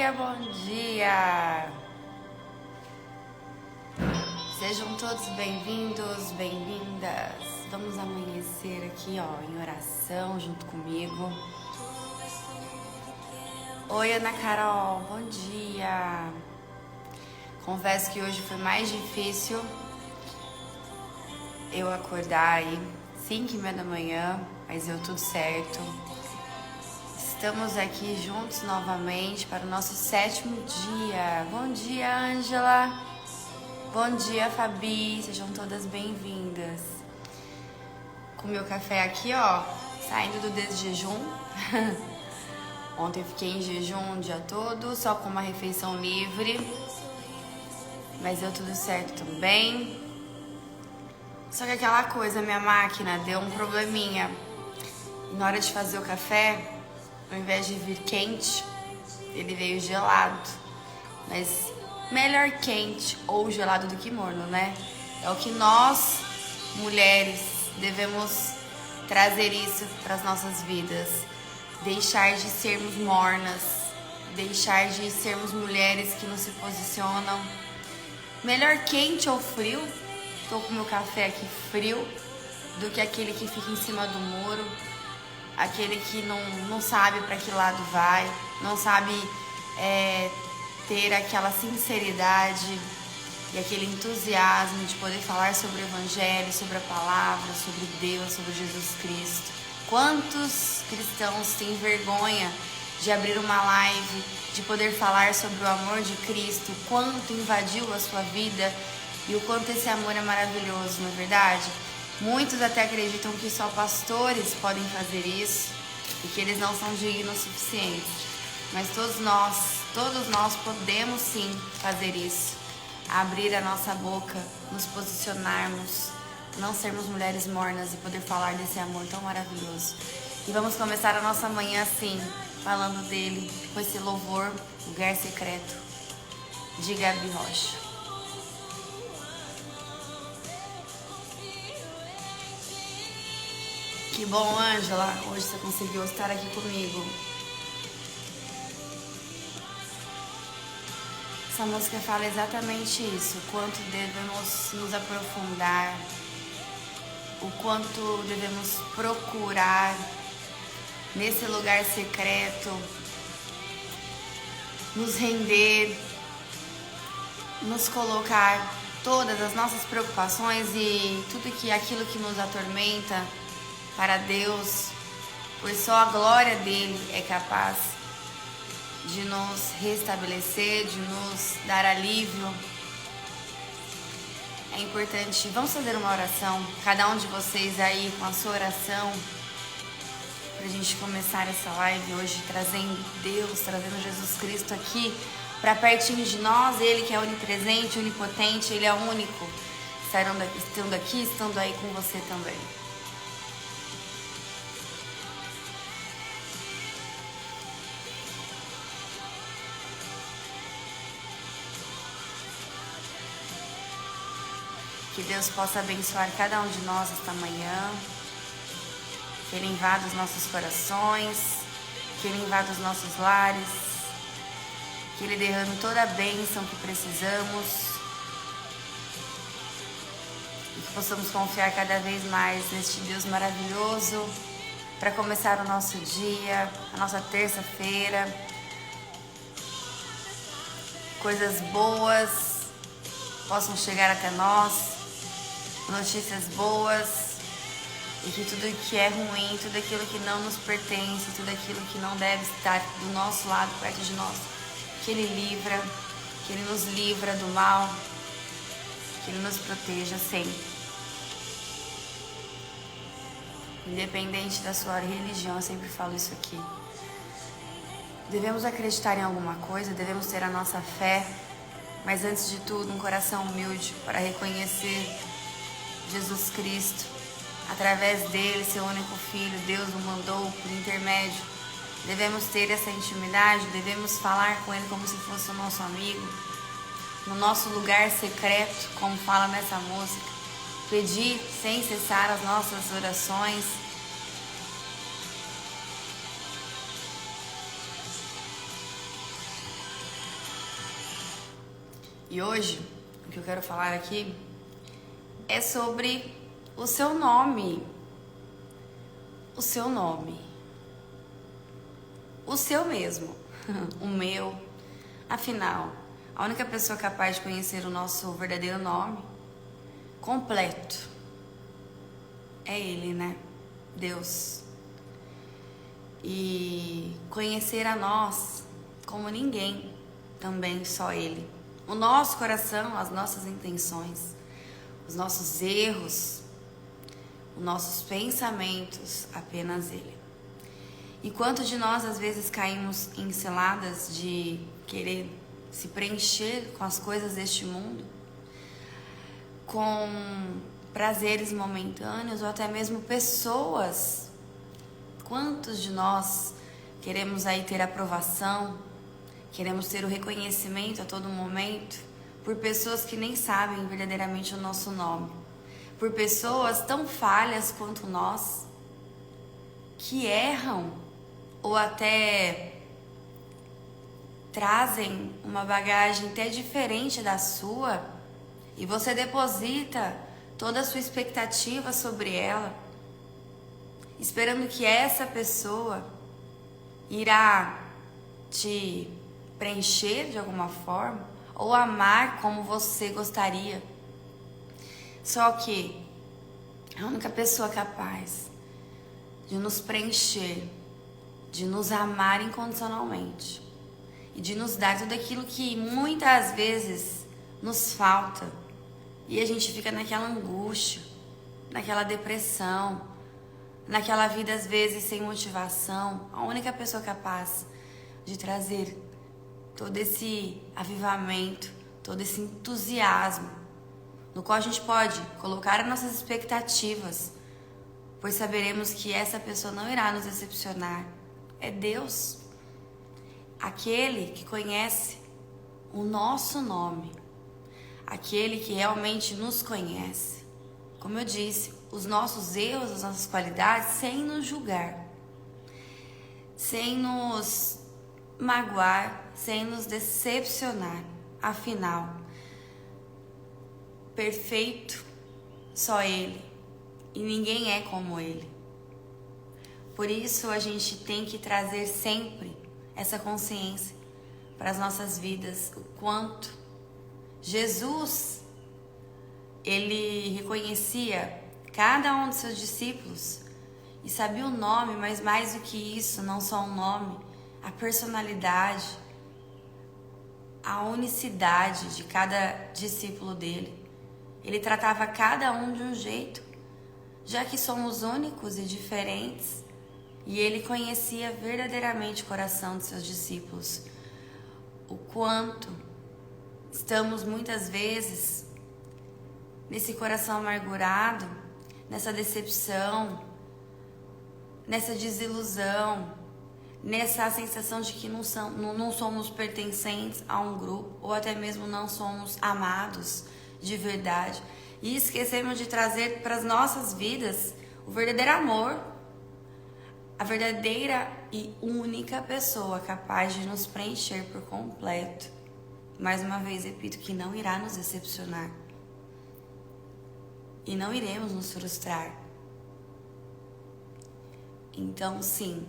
dia, bom dia! Sejam todos bem-vindos, bem-vindas. Vamos amanhecer aqui, ó, em oração junto comigo. Oi, Ana Carol, bom dia! Confesso que hoje foi mais difícil eu acordar aí 5h30 da manhã, mas deu tudo certo. Estamos aqui juntos novamente para o nosso 7º dia. Bom dia, Ângela. Bom dia, Fabi. Sejam todas bem-vindas. Com meu café aqui, ó, saindo do desjejum. Ontem eu fiquei em jejum o dia todo, só com uma refeição livre. Mas deu tudo certo também. Só que aquela coisa, minha máquina deu um probleminha. E na hora de fazer o café, ao invés de vir quente, ele veio gelado. Mas melhor quente ou gelado do que morno, né? É o que nós, mulheres, devemos trazer isso para as nossas vidas. Deixar de sermos mornas, deixar de sermos mulheres que não se posicionam. Melhor quente ou frio, tô com meu café aqui frio, do que aquele que fica em cima do muro. Aquele que não sabe para que lado vai, não sabe ter aquela sinceridade e aquele entusiasmo de poder falar sobre o Evangelho, sobre a palavra, sobre Deus, sobre Jesus Cristo. Quantos cristãos têm vergonha de abrir uma live, de poder falar sobre o amor de Cristo, o quanto invadiu a sua vida e o quanto esse amor é maravilhoso, não é verdade? Muitos até acreditam que só pastores podem fazer isso e que eles não são dignos o suficiente. Mas todos nós podemos sim fazer isso. Abrir a nossa boca, nos posicionarmos, não sermos mulheres mornas e poder falar desse amor tão maravilhoso. E vamos começar a nossa manhã assim, falando dele, com esse louvor, Lugar Secreto, de Gabi Rocha. Que bom, Ângela, hoje você conseguiu estar aqui comigo. Essa música fala exatamente isso, o quanto devemos nos aprofundar, o quanto devemos procurar nesse lugar secreto, nos render, nos colocar todas as nossas preocupações e tudo aquilo que nos atormenta para Deus, pois só a glória dele é capaz de nos restabelecer, de nos dar alívio. É importante, vamos fazer uma oração, cada um de vocês aí com a sua oração, pra gente começar essa live hoje, trazendo Deus, trazendo Jesus Cristo aqui para pertinho de nós, ele que é onipresente, onipotente, ele é único, estando aqui, estando aí com você também. Que Deus possa abençoar cada um de nós esta manhã, que Ele invada os nossos corações, que Ele invada os nossos lares, que Ele derrame toda a bênção que precisamos e que possamos confiar cada vez mais neste Deus maravilhoso para começar o nosso dia, a nossa terça-feira. Coisas boas possam chegar até nós, notícias boas, e que tudo que é ruim, tudo aquilo que não nos pertence, tudo aquilo que não deve estar do nosso lado, perto de nós, que Ele livra, que Ele nos livra do mal, que Ele nos proteja sempre. Independente da sua religião, eu sempre falo isso aqui. Devemos acreditar em alguma coisa, devemos ter a nossa fé, mas antes de tudo, um coração humilde para reconhecer Jesus Cristo. Através dele, seu único filho, Deus o mandou por intermédio. Devemos ter essa intimidade, devemos falar com ele como se fosse o nosso amigo, no nosso lugar secreto, como fala nessa música. Pedir sem cessar as nossas orações. E hoje, o que eu quero falar aqui é sobre o seu nome. O seu nome. O seu mesmo. O meu. Afinal, a única pessoa capaz de conhecer o nosso verdadeiro nome completo é Ele, né? Deus. E conhecer a nós como ninguém, também só Ele. O nosso coração, as nossas intenções, os nossos erros, os nossos pensamentos, apenas Ele. E quanto de nós às vezes caímos em ciladas de querer se preencher com as coisas deste mundo, com prazeres momentâneos ou até mesmo pessoas. Quantos de nós queremos aí ter aprovação, queremos ter o reconhecimento a todo momento por pessoas que nem sabem verdadeiramente o nosso nome, por pessoas tão falhas quanto nós, que erram ou até trazem uma bagagem até diferente da sua e você deposita toda a sua expectativa sobre ela, esperando que essa pessoa irá te preencher de alguma forma ou amar como você gostaria. Só que a única pessoa capaz de nos preencher, de nos amar incondicionalmente e de nos dar tudo aquilo que muitas vezes nos falta e a gente fica naquela angústia, naquela depressão, naquela vida às vezes sem motivação. A única pessoa capaz de trazer todo esse avivamento, todo esse entusiasmo, no qual a gente pode colocar as nossas expectativas, pois saberemos que essa pessoa não irá nos decepcionar, é Deus, aquele que conhece o nosso nome, aquele que realmente nos conhece. Como eu disse, os nossos erros, as nossas qualidades, sem nos julgar, sem nos magoar, sem nos decepcionar. Afinal, perfeito só Ele, e ninguém é como Ele. Por isso a gente tem que trazer sempre essa consciência para as nossas vidas, o quanto Jesus, Ele reconhecia cada um dos seus discípulos e sabia o nome, mas mais do que isso, não só o nome, a personalidade, a unicidade de cada discípulo dele. Ele tratava cada um de um jeito, já que somos únicos e diferentes, e ele conhecia verdadeiramente o coração de seus discípulos. O quanto estamos muitas vezes nesse coração amargurado, nessa decepção, nessa desilusão, nessa sensação de que não somos pertencentes a um grupo, ou até mesmo não somos amados de verdade, e esquecemos de trazer para as nossas vidas o verdadeiro amor, a verdadeira e única pessoa capaz de nos preencher por completo. Mais uma vez repito que não irá nos decepcionar e não iremos nos frustrar. Então sim,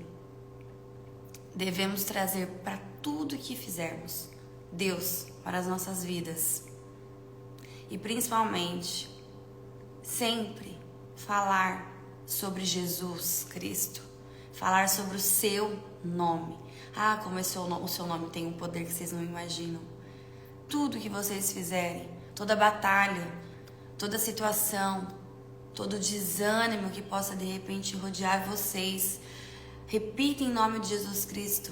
devemos trazer para tudo que fizermos Deus para as nossas vidas. E principalmente, sempre falar sobre Jesus Cristo. Falar sobre o seu nome. Ah, como o seu nome tem um poder que vocês não imaginam. Tudo que vocês fizerem, toda batalha, toda situação, todo desânimo que possa de repente rodear vocês, repita em nome de Jesus Cristo,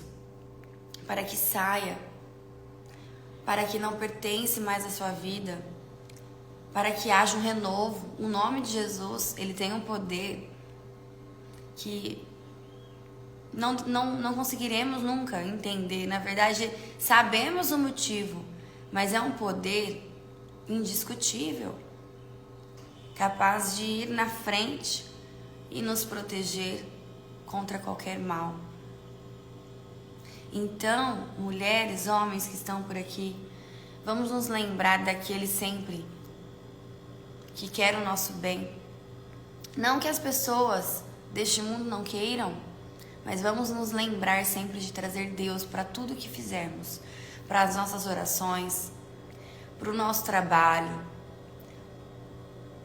para que saia, para que não pertence mais à sua vida, para que haja um renovo. O nome de Jesus, ele tem um poder que não conseguiremos nunca entender. Na verdade, sabemos o motivo, mas é um poder indiscutível, capaz de ir na frente e nos proteger contra qualquer mal. Então, mulheres, homens que estão por aqui, Vamos nos lembrar daquele sempre que quer o nosso bem. Não que as pessoas deste mundo não queiram, mas vamos nos lembrar sempre de trazer Deus para tudo que fizermos, para as nossas orações, para o nosso trabalho,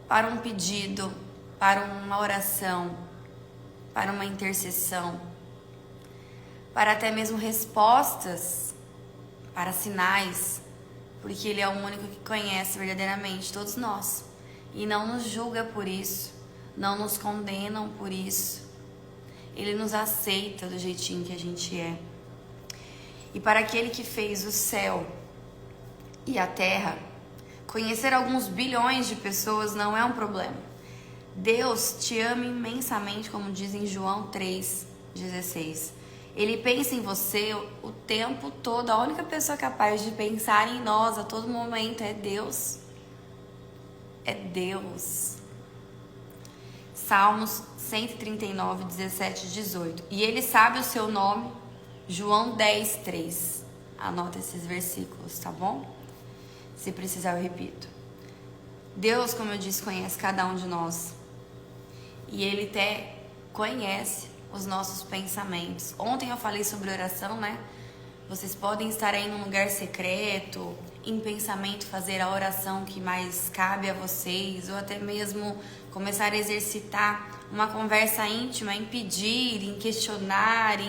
para um pedido, para uma oração, para uma intercessão, para até mesmo respostas, para sinais, porque Ele é o único que conhece verdadeiramente todos nós e não nos julga por isso, não nos condenam por isso. Ele nos aceita do jeitinho que a gente é. E para aquele que fez o céu e a terra, conhecer alguns bilhões de pessoas não é um problema. Deus te ama imensamente, como diz em João 3,16. Ele pensa em você o tempo todo. A única pessoa capaz de pensar em nós a todo momento é Deus. É Deus. Salmos 139, 17 e 18. E Ele sabe o seu nome. João 10, 3. Anota esses versículos, tá bom? Se precisar, eu repito. Deus, como eu disse, conhece cada um de nós. E Ele até conhece os nossos pensamentos. Ontem eu falei sobre oração, né? Vocês podem estar aí num lugar secreto, em pensamento, fazer a oração que mais cabe a vocês, ou até mesmo começar a exercitar uma conversa íntima, em pedir, em questionar,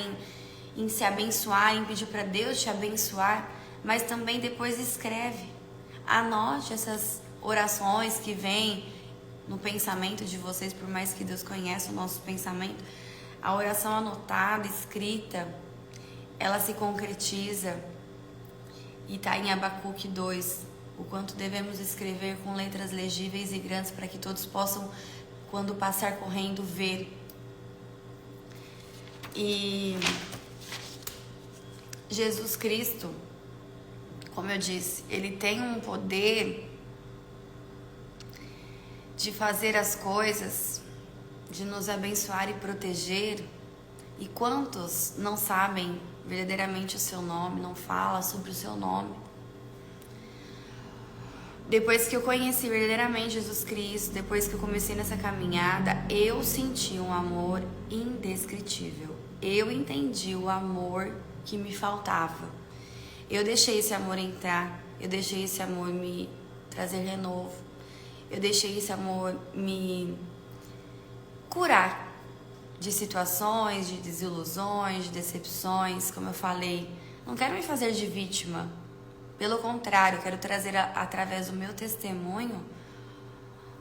em se abençoar, em pedir para Deus te abençoar, mas também depois escreve. Anote essas orações que vêm no pensamento de vocês, por mais que Deus conheça o nosso pensamento. A oração anotada, escrita, ela se concretiza. E está em Abacuque 2, o quanto devemos escrever com letras legíveis e grandes para que todos possam, quando passar correndo, ver. E Jesus Cristo, como eu disse, Ele tem um poder de fazer as coisas, de nos abençoar e proteger. E quantos não sabem verdadeiramente o seu nome, não fala sobre o seu nome? Depois que eu conheci verdadeiramente Jesus Cristo, depois que eu comecei nessa caminhada, eu senti um amor indescritível. Eu entendi o amor que me faltava. Eu deixei esse amor entrar, eu deixei esse amor me trazer renovo, eu deixei esse amor me curar de situações, de desilusões, de decepções. Como eu falei, não quero me fazer de vítima. Pelo contrário, quero trazer através do meu testemunho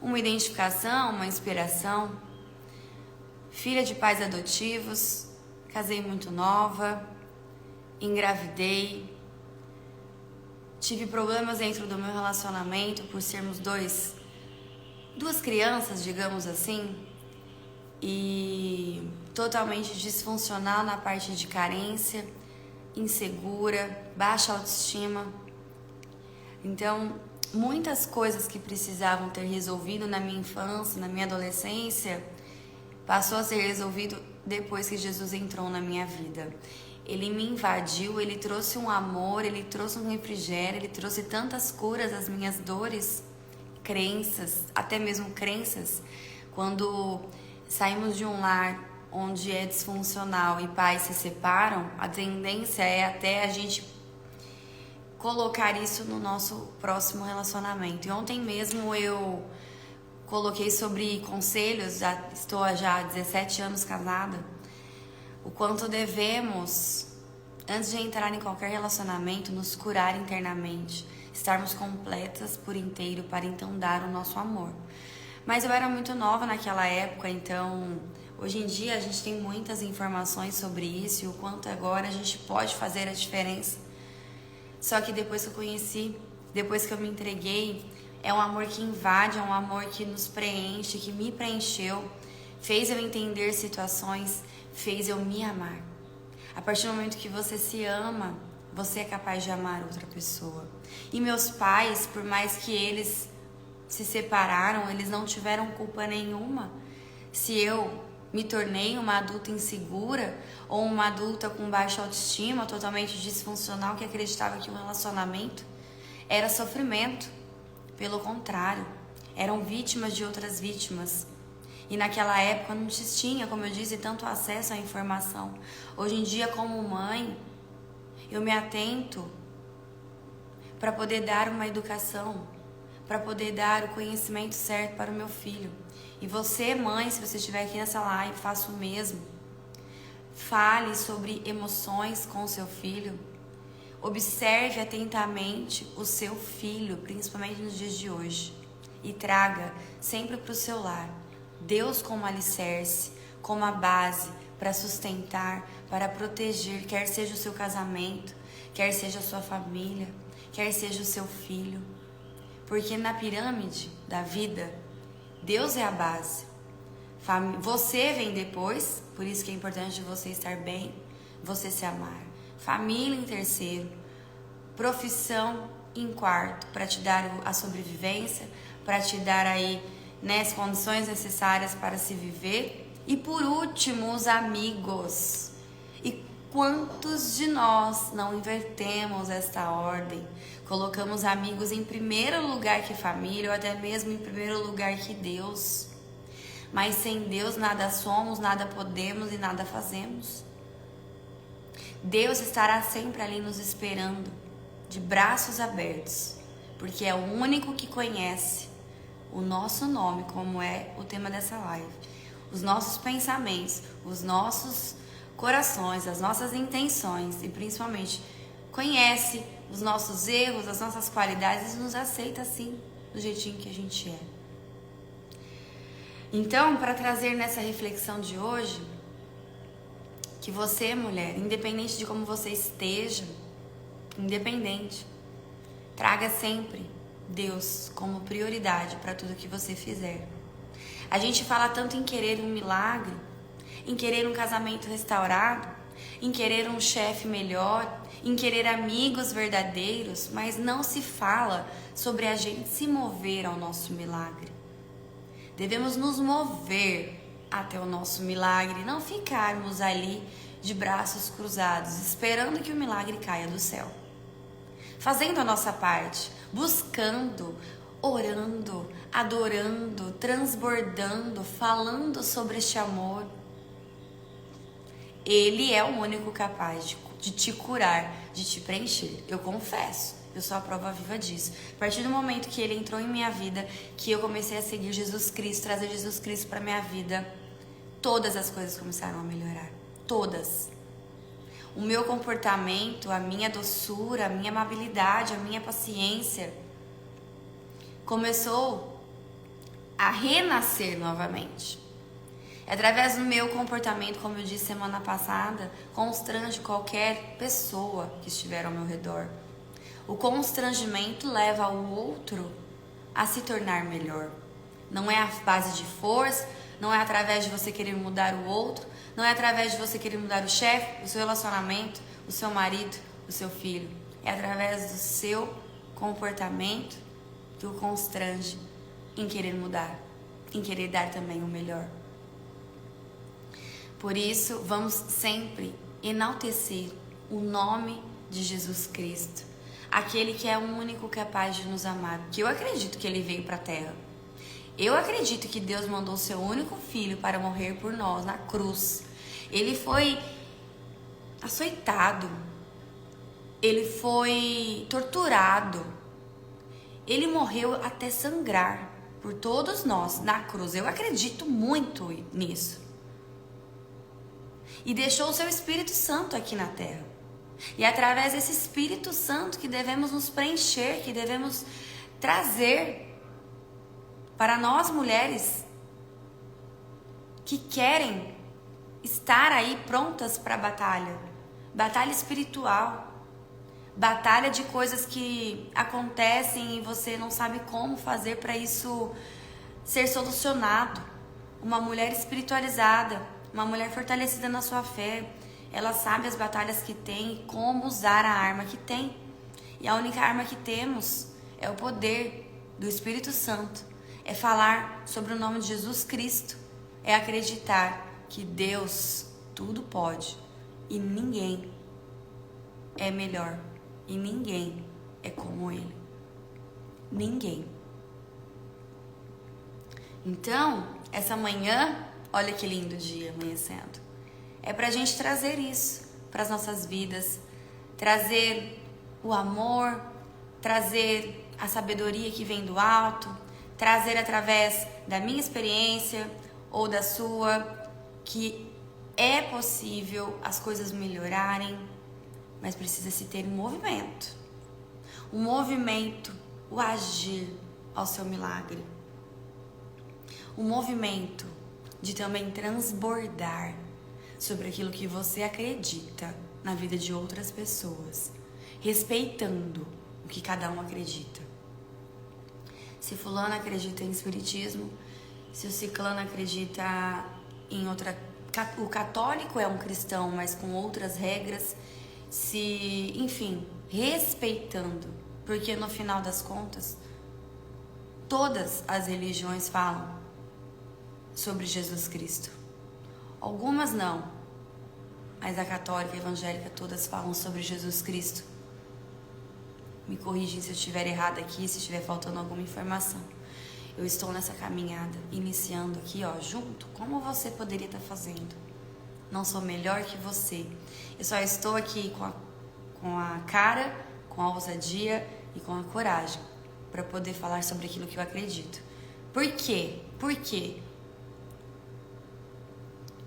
uma identificação, uma inspiração. Filha de pais adotivos, casei muito nova, engravidei, tive problemas dentro do meu relacionamento por sermos duas crianças, digamos assim, e totalmente disfuncional na parte de carência, insegura, baixa autoestima. Então, muitas coisas que precisavam ter resolvido na minha infância, na minha adolescência, passou a ser resolvido depois que Jesus entrou na minha vida. Ele me invadiu, Ele trouxe um amor, Ele trouxe um refrigério, Ele trouxe tantas curas às minhas dores, crenças, até mesmo crenças. Quando saímos de um lar onde é disfuncional e pais se separam, a tendência é até a gente colocar isso no nosso próximo relacionamento. E ontem mesmo eu coloquei sobre conselhos, estou já há 17 anos casada, o quanto devemos, antes de entrar em qualquer relacionamento, nos curar internamente, estarmos completas por inteiro para então dar o nosso amor. Mas eu era muito nova naquela época, então hoje em dia a gente tem muitas informações sobre isso e o quanto agora a gente pode fazer a diferença. Só que depois que eu conheci, depois que eu me entreguei, é um amor que invade, é um amor que nos preenche, que me preencheu, fez eu entender situações, fez eu me amar. A partir do momento que você se ama, você é capaz de amar outra pessoa. E meus pais, por mais que eles se separaram, eles não tiveram culpa nenhuma se eu me tornei uma adulta insegura ou uma adulta com baixa autoestima, totalmente disfuncional, que acreditava que um relacionamento era sofrimento. Pelo contrário, eram vítimas de outras vítimas. E naquela época não se tinha, como eu disse, tanto acesso à informação. Hoje em dia, como mãe, eu me atento para poder dar uma educação, para poder dar o conhecimento certo para o meu filho. E você, mãe, se você estiver aqui nessa live, faça o mesmo. Fale sobre emoções com o seu filho. Observe atentamente o seu filho, principalmente nos dias de hoje. E traga sempre para o seu lar Deus como alicerce, como a base para sustentar, para proteger, quer seja o seu casamento, quer seja a sua família, quer seja o seu filho. Porque na pirâmide da vida, Deus é a base. Você vem depois, por isso que é importante você estar bem, você se amar. Família em terceiro, profissão em quarto, para te dar a sobrevivência, para te dar aí, né, as condições necessárias para se viver. E por último, os amigos. E quantos de nós não invertemos esta ordem? Colocamos amigos em primeiro lugar que família, ou até mesmo em primeiro lugar que Deus. Mas sem Deus nada somos, nada podemos e nada fazemos. Deus estará sempre ali nos esperando, de braços abertos, porque é o único que conhece o nosso nome, como é o tema dessa live, os nossos pensamentos, os nossos corações, as nossas intenções e principalmente conhece os nossos erros, as nossas qualidades e nos aceita assim, do jeitinho que a gente é. Então, para trazer nessa reflexão de hoje, que você, mulher, independente de como você esteja, independente, traga sempre Deus como prioridade para tudo que você fizer. A gente fala tanto em querer um milagre, em querer um casamento restaurado, em querer um chefe melhor, em querer amigos verdadeiros, mas não se fala sobre a gente se mover ao nosso milagre. Devemos nos mover até o nosso milagre, não ficarmos ali de braços cruzados, esperando que o milagre caia do céu. Fazendo a nossa parte, buscando, orando, adorando, transbordando, falando sobre este amor. Ele é o único capaz de te curar, de te preencher. Eu confesso, eu sou a prova viva disso. A partir do momento que ele entrou em minha vida, que eu comecei a seguir Jesus Cristo, trazer Jesus Cristo para minha vida, todas as coisas começaram a melhorar. Todas. O meu comportamento, a minha doçura, a minha amabilidade, a minha paciência começou a renascer novamente. Através do meu comportamento, como eu disse semana passada, constrange qualquer pessoa que estiver ao meu redor. O constrangimento leva o outro a se tornar melhor. Não é a base de força, não é através de você querer mudar o outro, não é através de você querer mudar o chefe, o seu relacionamento, o seu marido, o seu filho. É através do seu comportamento que o constrange em querer mudar, em querer dar também o melhor. Por isso, vamos sempre enaltecer o nome de Jesus Cristo, aquele que é o único capaz de nos amar, que eu acredito que ele veio para a terra. Eu acredito que Deus mandou o seu único filho para morrer por nós na cruz. Ele foi açoitado, ele foi torturado, ele morreu até sangrar por todos nós na cruz. Eu acredito muito nisso. E deixou o seu Espírito Santo aqui na terra. E é através desse Espírito Santo que devemos nos preencher, que devemos trazer para nós mulheres que querem estar aí prontas para a batalha. Batalha espiritual. Batalha de coisas que acontecem e você não sabe como fazer para isso ser solucionado. Uma mulher espiritualizada, uma mulher fortalecida na sua fé, ela sabe as batalhas que tem e como usar a arma que tem. E a única arma que temos é o poder do Espírito Santo. É falar sobre o nome de Jesus Cristo. É acreditar que Deus tudo pode e ninguém é melhor e ninguém é como Ele. ninguém. Então, essa manhã, olha que lindo dia amanhecendo. É pra gente trazer isso para as nossas vidas, trazer o amor, trazer a sabedoria que vem do alto, trazer através da minha experiência ou da sua, que é possível as coisas melhorarem, mas precisa se ter um movimento, o agir ao seu milagre, o movimento de também transbordar sobre aquilo que você acredita na vida de outras pessoas, respeitando o que cada um acredita. Se fulano acredita em espiritismo, se o ciclano acredita em outra, o católico é um cristão, mas com outras regras, enfim, respeitando, porque no final das contas, todas as religiões falam sobre Jesus Cristo. Algumas não, mas a católica e a evangélica todas falam sobre Jesus Cristo. Me corrigem se eu estiver errada aqui, se estiver faltando alguma informação. Eu estou nessa caminhada, iniciando aqui, junto, como você poderia estar fazendo. Não sou melhor que você. Eu só estou aqui com a cara, com a ousadia e com a coragem para poder falar sobre aquilo que eu acredito. Por quê? Por quê?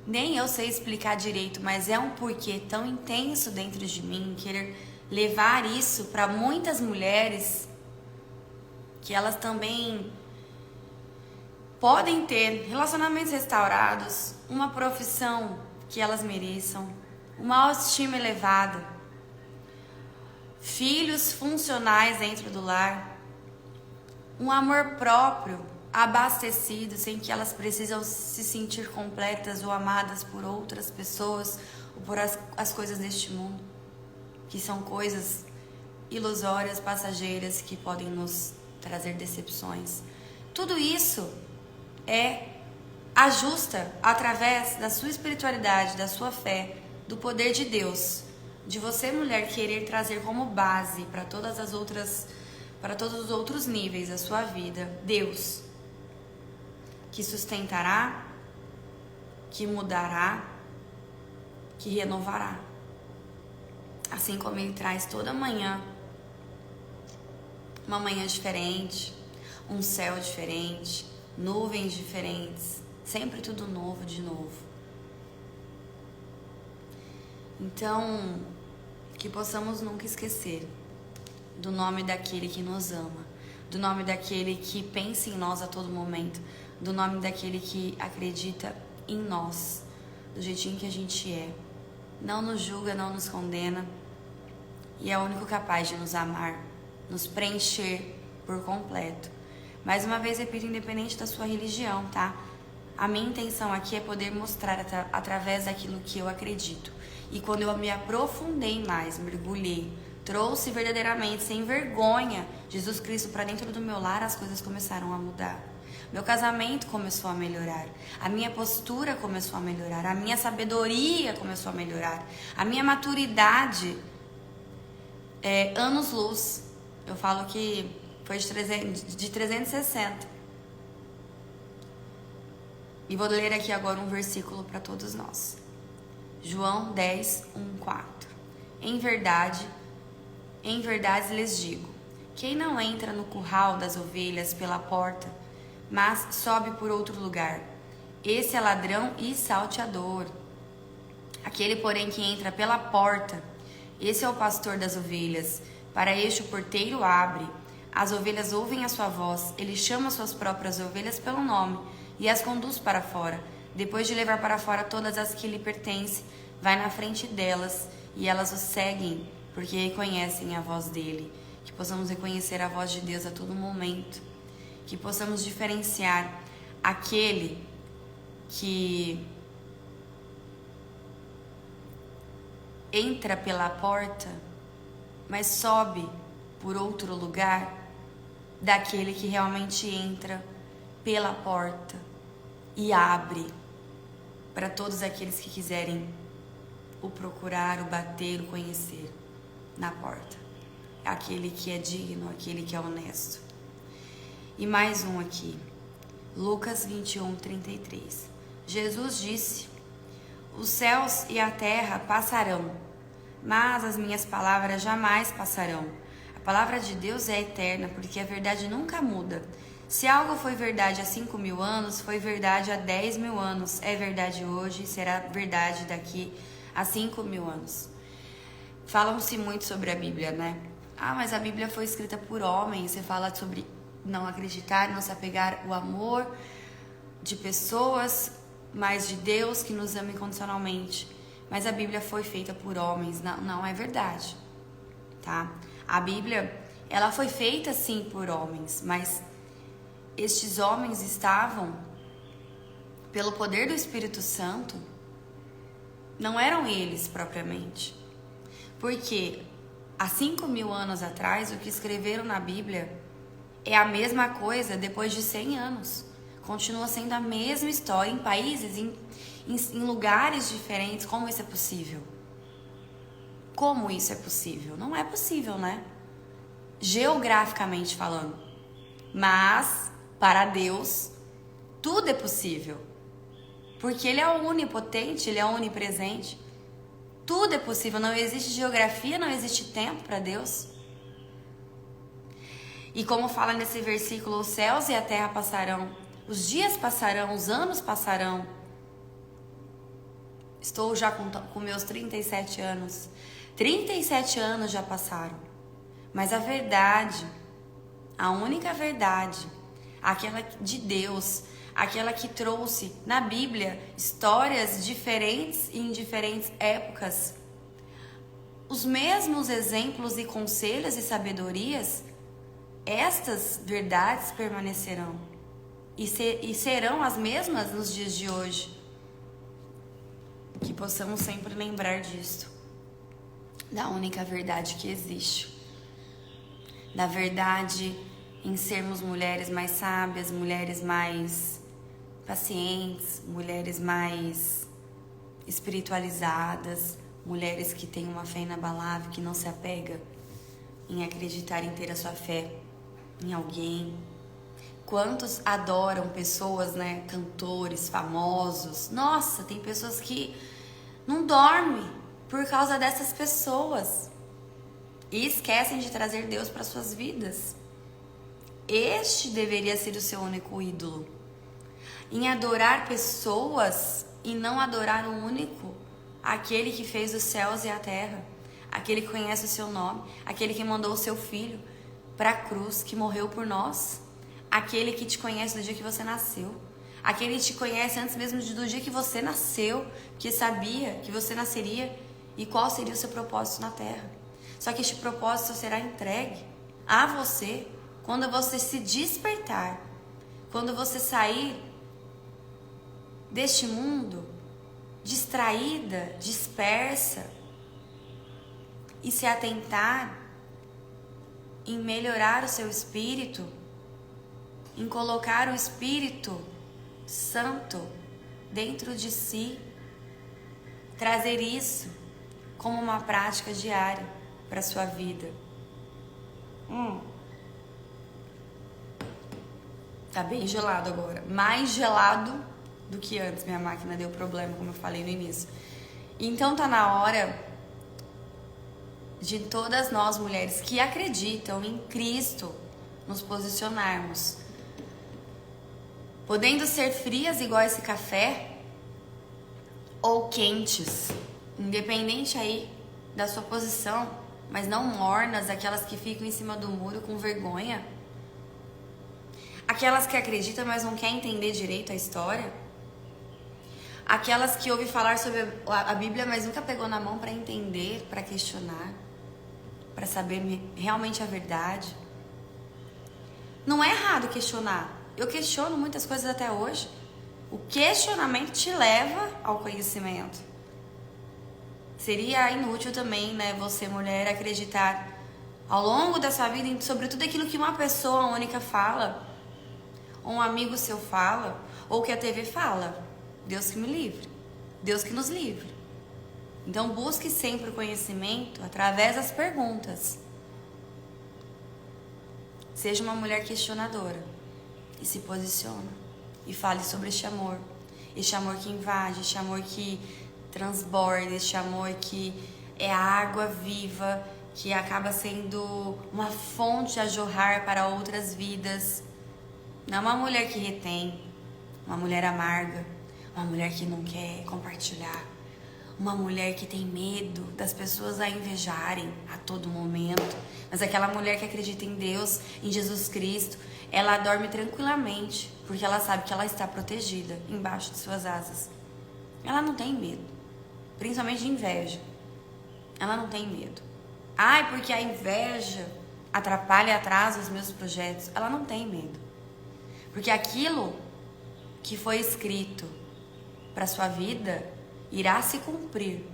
Nem eu sei explicar direito, mas é um porquê tão intenso dentro de mim, querer levar isso para muitas mulheres, que elas também podem ter relacionamentos restaurados, uma profissão que elas mereçam, uma autoestima elevada, filhos funcionais dentro do lar, um amor próprio abastecido, sem que elas precisam se sentir completas ou amadas por outras pessoas ou por as coisas deste mundo, que são coisas ilusórias, passageiras, que podem nos trazer decepções. Tudo isso ajusta através da sua espiritualidade, da sua fé, do poder de Deus, de você, mulher, querer trazer como base para todos os outros níveis da sua vida, Deus, que sustentará, que mudará, que renovará. Assim como Ele traz toda manhã uma manhã diferente, um céu diferente, nuvens diferentes, sempre tudo novo de novo. Então, que possamos nunca esquecer do nome daquele que nos ama, do nome daquele que pensa em nós a todo momento, do nome daquele que acredita em nós, do jeitinho que a gente é. Não nos julga, não nos condena, e é o único capaz de nos amar, nos preencher por completo. Mais uma vez, repito, independente da sua religião, tá? A minha intenção aqui é poder mostrar através daquilo que eu acredito. E quando eu me aprofundei mais, mergulhei, trouxe verdadeiramente, sem vergonha, Jesus Cristo para dentro do meu lar, as coisas começaram a mudar. Meu casamento começou a melhorar, a minha postura começou a melhorar, a minha sabedoria começou a melhorar, a minha maturidade anos-luz. Eu falo que foi de 360. E vou ler aqui agora um versículo para todos nós. João 10, 1, 4. Em verdade lhes digo, quem não entra no curral das ovelhas pela porta, mas sobe por outro lugar, esse é ladrão e salteador. Aquele, porém, que entra pela porta, esse é o pastor das ovelhas. Para este o porteiro abre, as ovelhas ouvem a sua voz, ele chama suas próprias ovelhas pelo nome e as conduz para fora. Depois de levar para fora todas as que lhe pertencem, vai na frente delas e elas o seguem, porque reconhecem a voz dele. Que possamos reconhecer a voz de Deus a todo momento, que possamos diferenciar aquele que entra pela porta, mas sobe por outro lugar, daquele que realmente entra pela porta e abre para todos aqueles que quiserem o procurar, o bater, o conhecer na porta. Aquele que é digno, aquele que é honesto, E mais um aqui, Lucas 21:33. Jesus disse: os céus e a terra passarão, mas as minhas palavras jamais passarão. A palavra de Deus é eterna, porque a verdade nunca muda. Se algo foi verdade há 5.000 anos, foi verdade há 10.000 anos, é verdade hoje e será verdade daqui a 5.000 anos. Falam-se muito sobre a Bíblia, né? Ah, mas a Bíblia foi escrita por homens. Você fala sobre não acreditar, não se apegar ao amor de pessoas, mas de Deus que nos ama incondicionalmente. Mas a Bíblia foi feita por homens, não é verdade, tá? A Bíblia, ela foi feita sim por homens, mas estes homens estavam, pelo poder do Espírito Santo, não eram eles propriamente. Porque há 5.000 anos atrás, o que escreveram na Bíblia é a mesma coisa depois de 100 anos. Continua sendo a mesma história em países, em lugares diferentes. Como isso é possível? Como isso é possível? Não é possível, né? Geograficamente falando. Mas, para Deus, tudo é possível. Porque Ele é o onipotente, Ele é o onipresente. Tudo é possível. Não existe geografia, não existe tempo para Deus. E como fala nesse versículo, os céus e a terra passarão, os dias passarão, os anos passarão. Estou já com meus 37 anos. 37 anos já passaram. Mas a verdade, a única verdade, aquela de Deus, aquela que trouxe na Bíblia histórias diferentes e em diferentes épocas, os mesmos exemplos e conselhos e sabedorias, estas verdades permanecerão e serão as mesmas nos dias de hoje. Que possamos sempre lembrar disto, da única verdade que existe, da verdade em sermos mulheres mais sábias, mulheres mais pacientes, mulheres mais espiritualizadas, mulheres que têm uma fé inabalável, que não se apega em acreditar em ter a sua fé em alguém. Quantos adoram pessoas, né, cantores famosos? Nossa, tem pessoas que não dormem por causa dessas pessoas e esquecem de trazer Deus para suas vidas. Este deveria ser o seu único ídolo. Em adorar pessoas e não adorar o único, aquele que fez os céus e a terra, aquele que conhece o seu nome, aquele que mandou o seu filho para a cruz, que morreu por nós, aquele que te conhece do dia que você nasceu, aquele que te conhece antes mesmo do dia que você nasceu, que sabia que você nasceria e qual seria o seu propósito na terra. Só que este propósito será entregue a você quando você se despertar, quando você sair deste mundo distraída, dispersa e se atentar em melhorar o seu espírito, em colocar o Espírito Santo dentro de si, trazer isso como uma prática diária para a sua vida. Tá bem gelado agora, mais gelado do que antes. Minha máquina deu problema, como eu falei no início. Então tá na hora de todas nós mulheres que acreditam em Cristo nos posicionarmos, podendo ser frias igual esse café ou quentes, independente aí da sua posição, mas não mornas, aquelas que ficam em cima do muro com vergonha, aquelas que acreditam mas não querem entender direito a história, aquelas que ouvem falar sobre a Bíblia mas nunca pegou na mão para entender, para questionar, para saber realmente a verdade. Não é errado questionar. Eu questiono muitas coisas até hoje. O questionamento te leva ao conhecimento. Seria inútil também, né, você, mulher, acreditar ao longo da sua vida sobre tudo aquilo que uma pessoa única fala, ou um amigo seu fala, ou que a TV fala. Deus que me livre. Deus que nos livre. Então busque sempre o conhecimento através das perguntas. Seja uma mulher questionadora. e se posiciona e fale sobre este amor que invade, este amor que transborda, este amor que é a água viva, que acaba sendo uma fonte a jorrar para outras vidas. Não uma mulher que retém, uma mulher amarga, uma mulher que não quer compartilhar, uma mulher que tem medo das pessoas a invejarem a todo momento. Mas aquela mulher que acredita em Deus, em Jesus Cristo, ela dorme tranquilamente, porque ela sabe que ela está protegida embaixo de suas asas. Ela não tem medo, principalmente de inveja. Ela não tem medo. Ai, porque a inveja atrapalha e atrasa os meus projetos. Ela não tem medo. Porque aquilo que foi escrito para sua vida irá se cumprir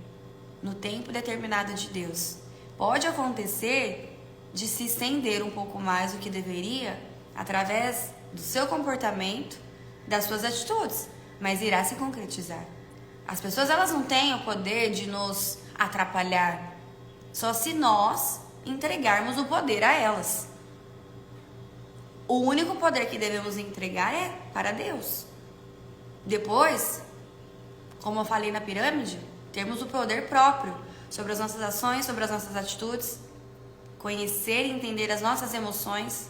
no tempo determinado de Deus. Pode acontecer de se estender um pouco mais do que deveria através do seu comportamento, das suas atitudes, mas irá se concretizar. As pessoas, elas não têm o poder de nos atrapalhar, só se nós entregarmos o poder a elas. O único poder que devemos entregar é para Deus. Depois, como eu falei na pirâmide, termos o poder próprio sobre as nossas ações, sobre as nossas atitudes, conhecer e entender as nossas emoções,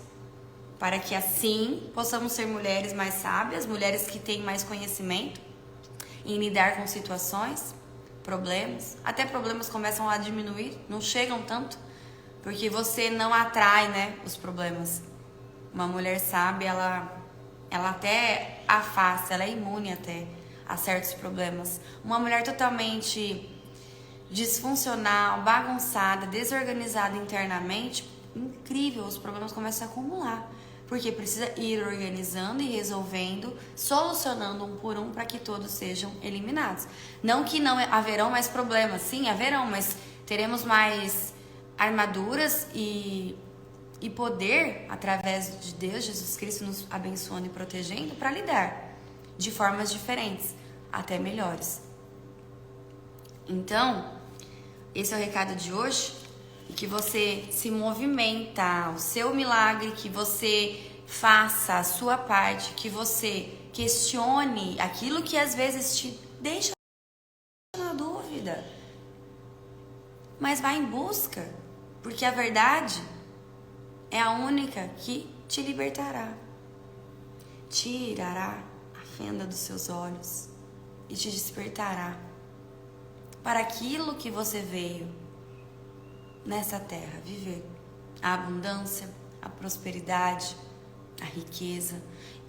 para que assim possamos ser mulheres mais sábias, mulheres que têm mais conhecimento em lidar com situações, problemas. Até problemas começam a diminuir, não chegam tanto, porque você não atrai, né, os problemas. Uma mulher sábia, ela até afasta, ela é imune até a certos problemas. Uma mulher totalmente disfuncional, bagunçada, desorganizada internamente, incrível, os problemas começam a acumular. Porque precisa ir organizando e resolvendo, solucionando um por um para que todos sejam eliminados. Não que não haverão mais problemas, sim, haverão, mas teremos mais armaduras e poder através de Deus, Jesus Cristo nos abençoando e protegendo para lidar de formas diferentes, até melhores. Então, esse é o recado de hoje. E que você se movimenta, o seu milagre, que você faça a sua parte, que você questione aquilo que às vezes te deixa na dúvida. Mas vá em busca, porque a verdade é a única que te libertará. Tirará a fenda dos seus olhos e te despertará para aquilo que você veio nessa terra viver, a abundância, a prosperidade, a riqueza.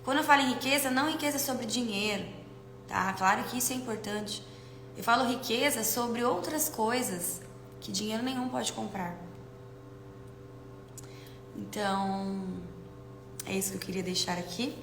Quando eu falo em riqueza, não riqueza sobre dinheiro, tá? Claro que isso é importante. Eu falo riqueza sobre outras coisas que dinheiro nenhum pode comprar. Então, é isso que eu queria deixar aqui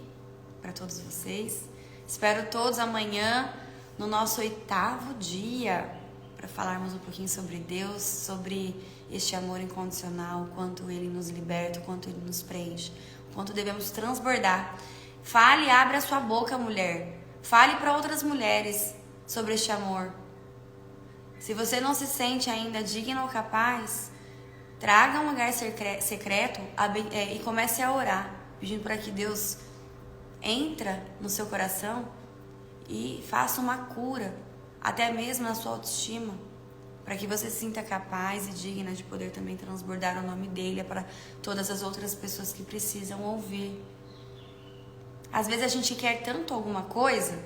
para todos vocês. Espero todos amanhã no nosso 8º dia para falarmos um pouquinho sobre Deus, sobre este amor incondicional, o quanto Ele nos liberta, o quanto Ele nos preenche, o quanto devemos transbordar. Fale e abra a sua boca, mulher. Fale para outras mulheres sobre este amor. Se você não se sente ainda digna ou capaz, traga um lugar secreto e comece a orar, pedindo para que Deus entre no seu coração e faça uma cura, até mesmo na sua autoestima, para que você se sinta capaz e digna de poder também transbordar o nome dele para todas as outras pessoas que precisam ouvir. Às vezes a gente quer tanto alguma coisa,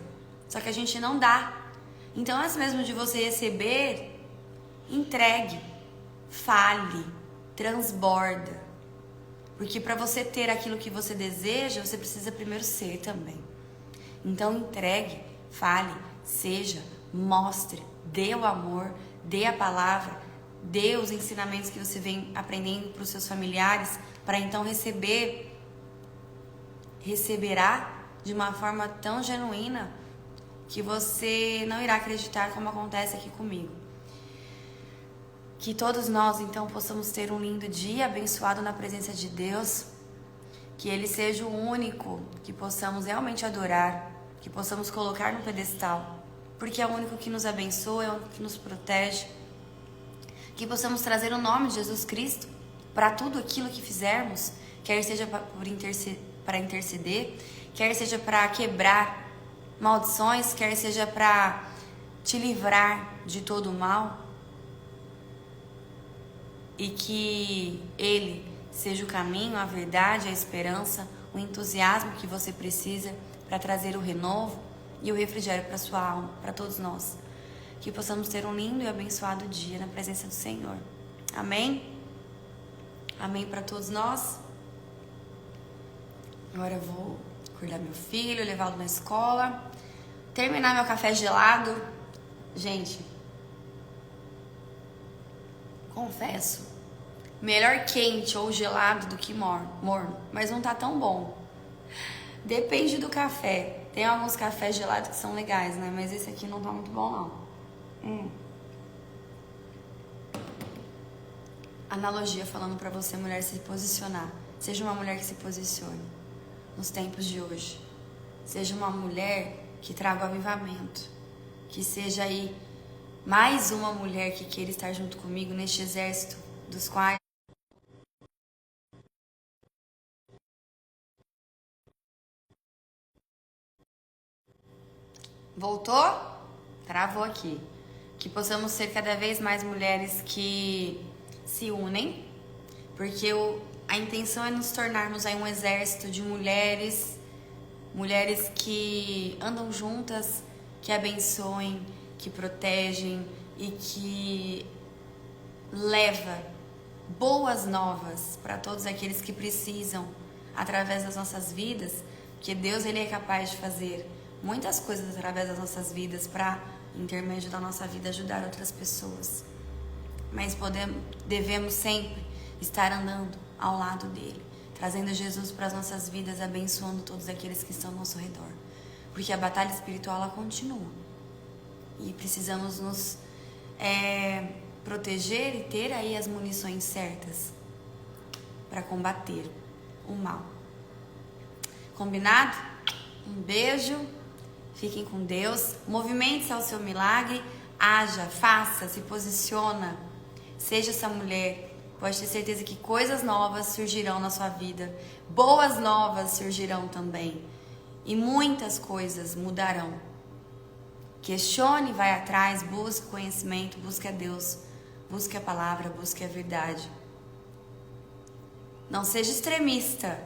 só que a gente não dá. Então, antes mesmo de você receber, entregue, fale, transborda. Porque para você ter aquilo que você deseja, você precisa primeiro ser também. Então, entregue, fale, seja, mostre, dê o amor, dê a palavra, dê os ensinamentos que você vem aprendendo para os seus familiares, para então receberá de uma forma tão genuína que você não irá acreditar, como acontece aqui comigo. Que todos nós então possamos ter um lindo dia abençoado na presença de Deus, que Ele seja o único que possamos realmente adorar, que possamos colocar no pedestal, porque é o único que nos abençoa, é o único que nos protege. Que possamos trazer o nome de Jesus Cristo para tudo aquilo que fizermos, quer seja para interceder, quer seja para quebrar maldições, quer seja para te livrar de todo o mal, e que Ele seja o caminho, a verdade, a esperança, o entusiasmo que você precisa para trazer o renovo e o refrigério para sua alma, para todos nós. Que possamos ter um lindo e abençoado dia na presença do Senhor. Amém? Amém para todos nós? Agora eu vou acordar meu filho, levá-lo na escola, terminar meu café gelado. Gente, confesso, melhor quente ou gelado do que morno, mas não tá tão bom. Depende do café. Tem alguns cafés gelados que são legais, né? Mas esse aqui não tá muito bom, não. Analogia falando pra você, mulher, se posicionar. Seja uma mulher que se posicione nos tempos de hoje. Seja uma mulher que traga o avivamento. Que seja aí mais uma mulher que queira estar junto comigo neste exército dos quais... Voltou? Travou aqui. Que possamos ser cada vez mais mulheres que se unem, porque a intenção é nos tornarmos aí um exército de mulheres que andam juntas, que abençoem, que protegem e que leva boas novas para todos aqueles que precisam através das nossas vidas, porque Deus ele é capaz de fazer muitas coisas através das nossas vidas para, intermédio da nossa vida, ajudar outras pessoas. Mas devemos sempre estar andando ao lado dele, trazendo Jesus para as nossas vidas, abençoando todos aqueles que estão ao nosso redor. Porque a batalha espiritual ela continua. E precisamos nos proteger e ter aí as munições certas para combater o mal. Combinado? Um beijo. Fiquem com Deus. Movimente-se ao seu milagre. Haja, faça, se posiciona. Seja essa mulher. Pode ter certeza que coisas novas surgirão na sua vida. Boas novas surgirão também. E muitas coisas mudarão. Questione, vai atrás, busque conhecimento, busque a Deus, busque a palavra, busque a verdade. Não seja extremista,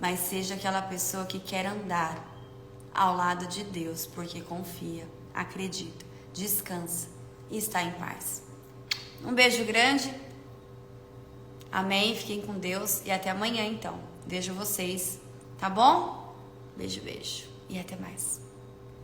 mas seja aquela pessoa que quer andar ao lado de Deus, porque confia, acredita, descansa e está em paz. Um beijo grande. Amém. Fiquem com Deus e até amanhã então. Vejo vocês, tá bom? Beijo, beijo e até mais.